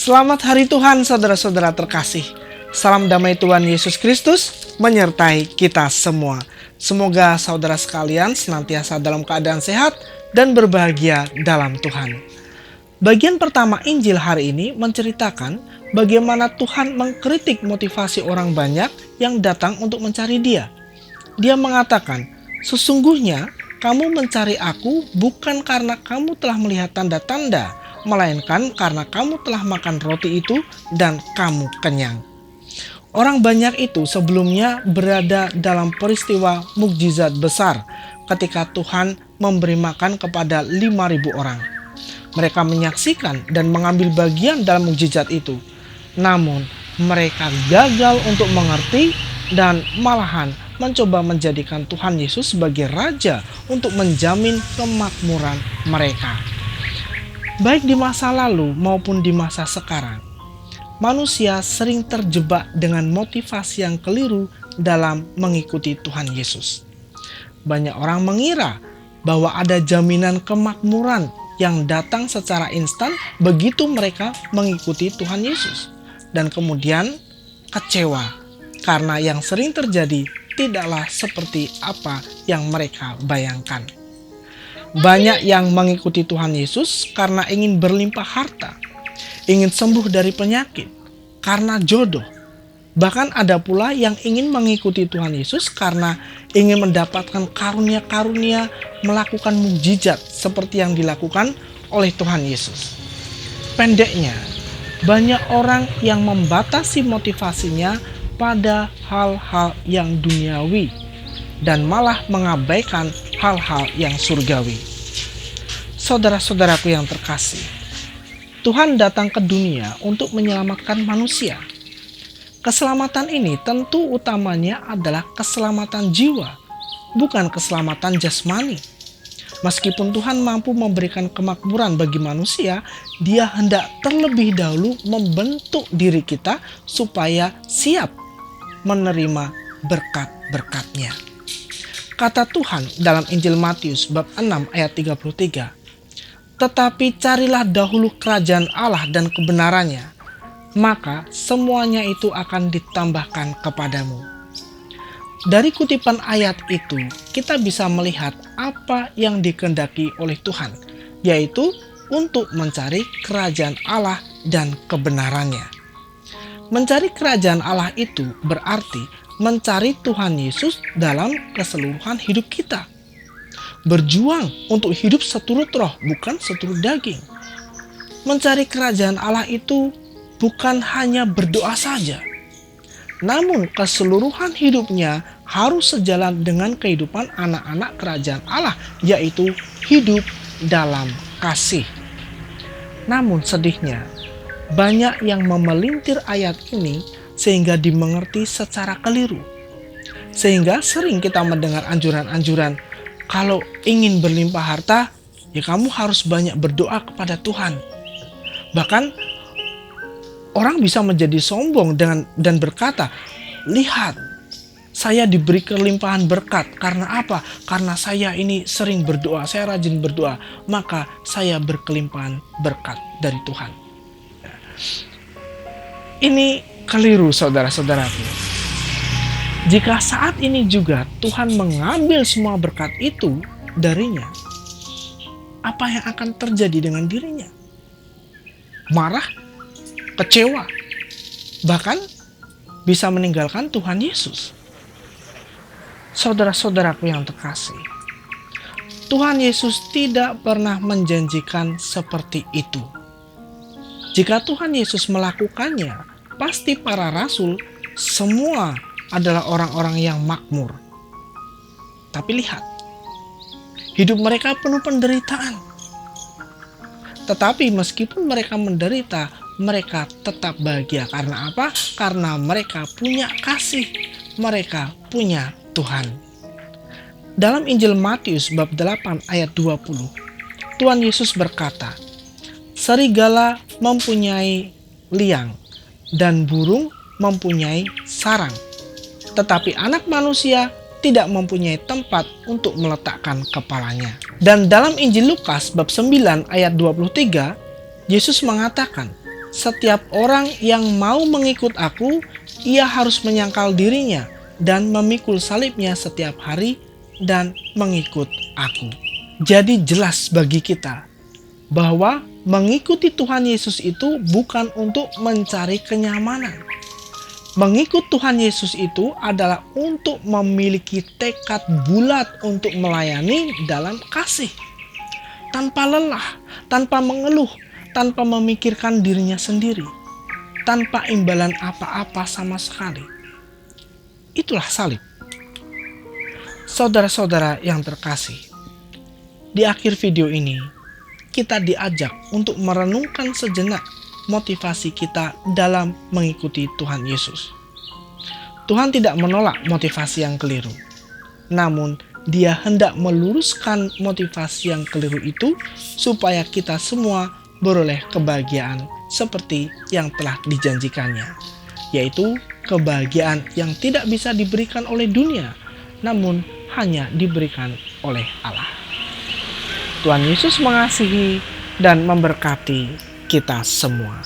Selamat Hari Tuhan saudara-saudara terkasih. Salam damai Tuhan Yesus Kristus menyertai kita semua. Semoga saudara sekalian senantiasa dalam keadaan sehat dan berbahagia dalam Tuhan. Bagian pertama Injil hari ini menceritakan bagaimana Tuhan mengkritik motivasi orang banyak yang datang untuk mencari Dia. Dia mengatakan, "Sesungguhnya kamu mencari Aku bukan karena kamu telah melihat tanda-tanda, melainkan karena kamu telah makan roti itu dan kamu kenyang." Orang banyak itu sebelumnya berada dalam peristiwa mukjizat besar ketika Tuhan memberi makan kepada 5.000 orang. Mereka menyaksikan dan mengambil bagian dalam mukjizat itu. Namun mereka gagal untuk mengerti dan malahan mencoba menjadikan Tuhan Yesus sebagai raja untuk menjamin kemakmuran mereka. Baik di masa lalu maupun di masa sekarang, manusia sering terjebak dengan motivasi yang keliru dalam mengikuti Tuhan Yesus. Banyak orang mengira bahwa ada jaminan kemakmuran yang datang secara instan begitu mereka mengikuti Tuhan Yesus. Dan kemudian kecewa karena yang sering terjadi tidaklah seperti apa yang mereka bayangkan. Banyak yang mengikuti Tuhan Yesus karena ingin berlimpah harta, ingin sembuh dari penyakit, karena jodoh. Bahkan ada pula yang ingin mengikuti Tuhan Yesus karena ingin mendapatkan karunia-karunia melakukan mukjizat seperti yang dilakukan oleh Tuhan Yesus. Pendeknya, banyak orang yang membatasi motivasinya pada hal-hal yang duniawi dan malah mengabaikan hal-hal yang surgawi. Saudara-saudaraku yang terkasih, Tuhan datang ke dunia untuk menyelamatkan manusia. Keselamatan ini tentu utamanya adalah keselamatan jiwa, bukan keselamatan jasmani. Meskipun Tuhan mampu memberikan kemakmuran bagi manusia, Dia hendak terlebih dahulu membentuk diri kita supaya siap menerima berkat-berkat-Nya. Kata Tuhan dalam Injil Matius bab 6 ayat 33, "Tetapi carilah dahulu kerajaan Allah dan kebenarannya, maka semuanya itu akan ditambahkan kepadamu." Dari kutipan ayat itu, kita bisa melihat apa yang dikehendaki oleh Tuhan, yaitu untuk mencari kerajaan Allah dan kebenarannya. Mencari kerajaan Allah itu berarti mencari Tuhan Yesus dalam keseluruhan hidup kita. Berjuang untuk hidup seturut roh, bukan seturut daging. Mencari kerajaan Allah itu bukan hanya berdoa saja, namun keseluruhan hidupnya harus sejalan dengan kehidupan anak-anak kerajaan Allah, yaitu hidup dalam kasih. Namun sedihnya, banyak yang memelintir ayat ini sehingga dimengerti secara keliru. Sehingga sering kita mendengar anjuran-anjuran, kalau ingin berlimpah harta, ya kamu harus banyak berdoa kepada Tuhan. Bahkan orang bisa menjadi sombong dan berkata, "Lihat, saya diberi kelimpahan berkat. Karena apa? Karena saya ini sering berdoa, saya rajin berdoa, maka saya berkelimpahan berkat dari Tuhan." Ini keliru saudara-saudaraku. Jika saat ini juga Tuhan mengambil semua berkat itu darinya, apa yang akan terjadi dengan dirinya? Marah? Kecewa? Bahkan bisa meninggalkan Tuhan Yesus. Saudara-saudaraku yang terkasih, Tuhan Yesus tidak pernah menjanjikan seperti itu. Jika Tuhan Yesus melakukannya, pasti para rasul semua adalah orang-orang yang makmur. Tapi lihat, hidup mereka penuh penderitaan. Tetapi meskipun mereka menderita, mereka tetap bahagia. Karena apa? Karena mereka punya kasih, mereka punya Tuhan. Dalam Injil Matius bab 8 ayat 20, Tuhan Yesus berkata, "Serigala mempunyai liang dan burung mempunyai sarang, tetapi anak manusia tidak mempunyai tempat untuk meletakkan kepalanya." Dan dalam Injil Lukas bab 9 ayat 23, Yesus mengatakan, Setiap orang yang mau mengikut aku, ia harus menyangkal dirinya dan memikul salibnya setiap hari dan mengikut aku. Jadi jelas bagi kita bahwa mengikuti Tuhan Yesus itu bukan untuk mencari kenyamanan. Mengikut Tuhan Yesus itu adalah untuk memiliki tekad bulat untuk melayani dalam kasih. Tanpa lelah, tanpa mengeluh, tanpa memikirkan dirinya sendiri, tanpa imbalan apa-apa sama sekali. Itulah salib. Saudara-saudara yang terkasih, di akhir video ini kita diajak untuk merenungkan sejenak motivasi kita dalam mengikuti Tuhan Yesus. Tuhan tidak menolak motivasi yang keliru, namun Dia hendak meluruskan motivasi yang keliru itu supaya kita semua beroleh kebahagiaan seperti yang telah dijanjikannya, yaitu kebahagiaan yang tidak bisa diberikan oleh dunia, namun hanya diberikan oleh Allah. Tuhan Yesus mengasihi dan memberkati kita semua.